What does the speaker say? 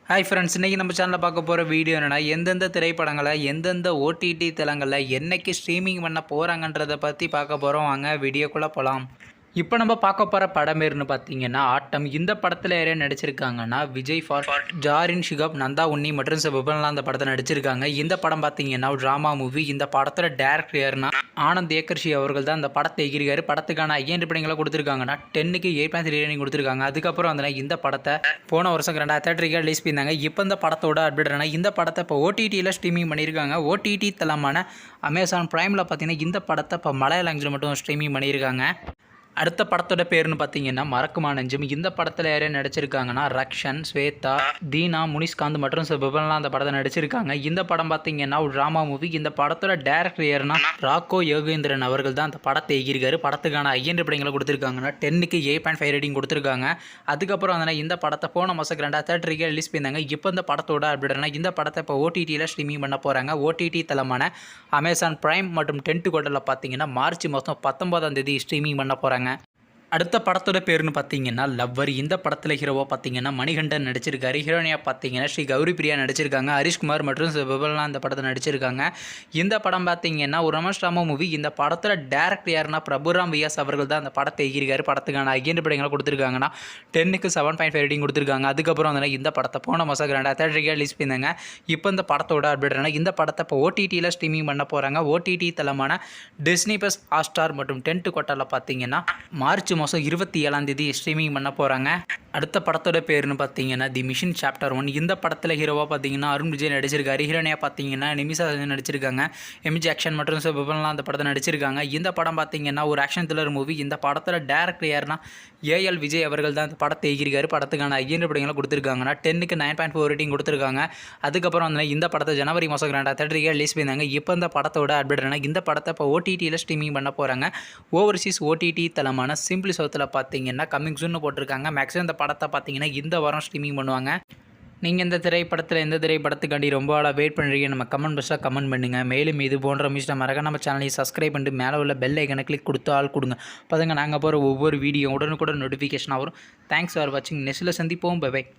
Hi friends, இன்றைக்கி நம்ம சேனலில் பார்க்க போகிற வீடியோ என்னென்னா, எந்தெந்த திரைப்படங்களை எந்தெந்த ஓடிடி தளங்களில் என்னைக்கு ஸ்ட்ரீமிங் பண்ண போகிறாங்கன்றதை பற்றி பார்க்க போகிறோம். வாங்க வீடியோக்குள்ளே போகலாம். இப்போ நம்ம பார்க்க போகிற படம் பேருன்னு பார்த்தீங்கன்னா ஆட்டம். இந்த படத்தில் யாரையும் நடிச்சிருக்காங்கன்னா விஜய் ஃபார், ஜாரின் ஷிகாப், நந்தா உன்னி மற்றும் விபன்லாம் அந்த படத்தை நடிச்சிருக்காங்க. இந்த படம் பார்த்தீங்கன்னா ஒரு ட்ராமா மூவி. இந்த படத்தோட டேரக்டர் யாருன்னா ஆனந்த் ஏக்கர்ஷி அவர்கள் தான் அந்த படத்தை எகிரிக்காரு. படத்துக்கான ஐஎன் படங்களை கொடுத்துருக்காங்கன்னா 10க்கு 8.3 ரேட்டிங் கொடுத்துருக்காங்க. அதுக்கப்புறம் வந்து இந்த படத்தை போன வருஷம் 2023 ரிலீஸ் பண்ணியிருந்தாங்க. இப்போ இந்த படத்தோட அப்டேட் இந்த படத்தை இப்போ ஓடிடியில் ஸ்ட்ரீமிங் பண்ணியிருக்காங்க. ஓடிடி தளமான அமேசான் பிரைமில் பார்த்தீங்கன்னா இந்த படத்தை இப்போ மலையாள லாங்குவேஜில் மட்டும் ஸ்ட்ரீமிங் பண்ணியிருக்காங்க. அடுத்த படத்தோட பேருன்னு பார்த்தீங்கன்னா மறக்குமா நெஞ்சம். இந்த படத்தில் யாரையும் நடிச்சிருக்காங்கன்னா ரக்ஷன், ஸ்வேதா, தீனா, முனிஷ்காந்த் மற்றும் விபன்லாம் அந்த படத்தை நடிச்சிருக்காங்க. இந்த படம் பார்த்தீங்கன்னா ஒரு ட்ராமா மூவி. இந்த படத்தோட டேரக்டர் யாருன்னா ராக்கோ யோகேந்திரன் அவர்கள் தான் அந்த படத்தை எகிரிக்காரு. படத்துக்கான ஐஎன் படங்களை கொடுத்துருக்காங்கன்னா 10க்கு 8.5 ரேட்டிங் கொடுத்துருக்காங்க. அதுக்கப்புறம் வந்து இந்த படத்தை போன மாதம் 2023 ரிலீஸ் பண்ணியிருந்தாங்க. இப்போ இந்த படத்தோட அப்டேட்னா இந்த படத்தை இப்போ ஓடிடியில் ஸ்ட்ரீமிங் பண்ண போகிறாங்க. ஓடிடி தளமான அமேசான் பிரைம் மற்றும் டென்ட் கோட்டலில் பார்த்தீங்கன்னா மார்ச் மாதம் 19ஆம் தேதி ஸ்ட்ரீமிங் பண்ண போகிறாங்க. அடுத்த படத்தோட பேருன்னு பார்த்தீங்கன்னா லவ்வர். இந்த படத்தில் ஹீரோவாக பார்த்தீங்கன்னா மணிகண்டன் நடிச்சிருக்காரு. ஹீரோனியாக பார்த்தீங்கன்னா ஸ்ரீ கௌரி பிரியா நடிச்சிருக்காங்க. ஹரிஷ்குமார் மற்றும் விபன்லாம் இந்த படத்தை நடிச்சிருக்காங்க. இந்த படம் பார்த்தீங்கன்னா ஒரு ரொமான்ஸ் ட்ராமா மூவி. இந்த படத்தோட டேரக்டர் யாருன்னா பிரபுராம் வியாஸ் அவர்கள் தான் அந்த படத்தை எகிரிக்காரு. படத்துக்கான ஐஎன் படங்களை கொடுத்துருக்காங்கன்னா 10க்கு 7.5 ரேட்டிங் கொடுத்துருக்காங்க. அதுக்கப்புறம் வந்து இந்த படத்தை போன மாதம் 2023 ரிலீஸ் பண்ணியிருந்தாங்க. இப்போ இந்த படத்தோட அப்டேட்னா இந்த படத்தை இப்போ ஓடிடியில் ஸ்ட்ரீமிங் பண்ண போகிறாங்க. ஓடிடி தளமான டிஸ்னி ப்ளஸ் ஹாட்ஸ்டார் மற்றும் டென்ட் கோட்டாவில் பார்த்தீங்கன்னா மார்ச் மாதம் 27ஆம் தேதி ஸ்ட்ரீமிங் பண்ண போகிறாங்க. அடுத்த படத்தோட பேருன்னு பார்த்தீங்கன்னா தி மிஷன் சாப்டர் 1. இந்த படத்தில் ஹீரோவாக பார்த்தீங்கன்னா அருண் விஜய் நடிச்சிருக்காரு. ஹீரோனியாக பார்த்தீங்கன்னா நிமிஷா நடிச்சிருக்காங்க. எம்ஜி ஆக்ஷன் மற்றும் விபன்லாம் அந்த படத்தை நடிச்சிருக்காங்க. இந்த படம் பார்த்தீங்கன்னா ஒரு ஆக்ஷன் த்ரில்லர் மூவி. இந்த படத்தோட டேரக்டர் யாருன்னா ஏஎல் விஜய் அவர்கள் தான் அந்த படத்தை எகிரிக்காரு. படத்துக்கான ஐஎன் படங்களை கொடுத்துருக்காங்கன்னா 10க்கு 9.4 ரேட்டிங் கொடுத்துருக்காங்க. அதுக்கப்புறம் வந்து இந்த படத்தை ஜனவரி மாதம் 2023 ரிலீஸ் பண்ணியிருந்தாங்க. இப்போ இந்த படத்தோட அப்டேட்னா இந்த படத்தை இப்போ ஓடிடியில் ஸ்ட்ரீமிங் பண்ண போகிறாங்க. ஓவர்சீஸ் ஓடிடி தளமான சிம்பிள் சவுத்தில் பார்த்தீங்கன்னா கம்மிங் சூன்னு போட்டிருக்காங்க. மேக்ஸிமம் இந்த படத்தை பார்த்தீங்கன்னா இந்த வாரம் ஸ்ட்ரீமிங் பண்ணுவாங்க. நீங்கள் இந்த திரைப்படத்தில் எந்த திரைப்படத்துக்காண்டி ரொம்ப ஆளாக வெயிட் பண்ணுறீங்க நம்ம கமெண்ட் பாக்ஸாக கமெண்ட் பண்ணுங்கள். மேலும் இது போன்ற மிஸ்டர் மறக்க நம்ம சேனலை சப்ஸ்கிரைப் பண்ணிட்டு மேலே உள்ள பெல் ஐக்கனை கிளிக் கொடுத்து ஆள் கொடுங்க. பாருங்க நாங்கள் போகிற ஒவ்வொரு வீடியோ உடனுக்குடன் நோட்டிஃபிகேஷன் வரும். தேங்க்ஸ் ஃபார் வாட்சிங். நெக்ஸ்ட்டில் சந்திப்போம். Bye by.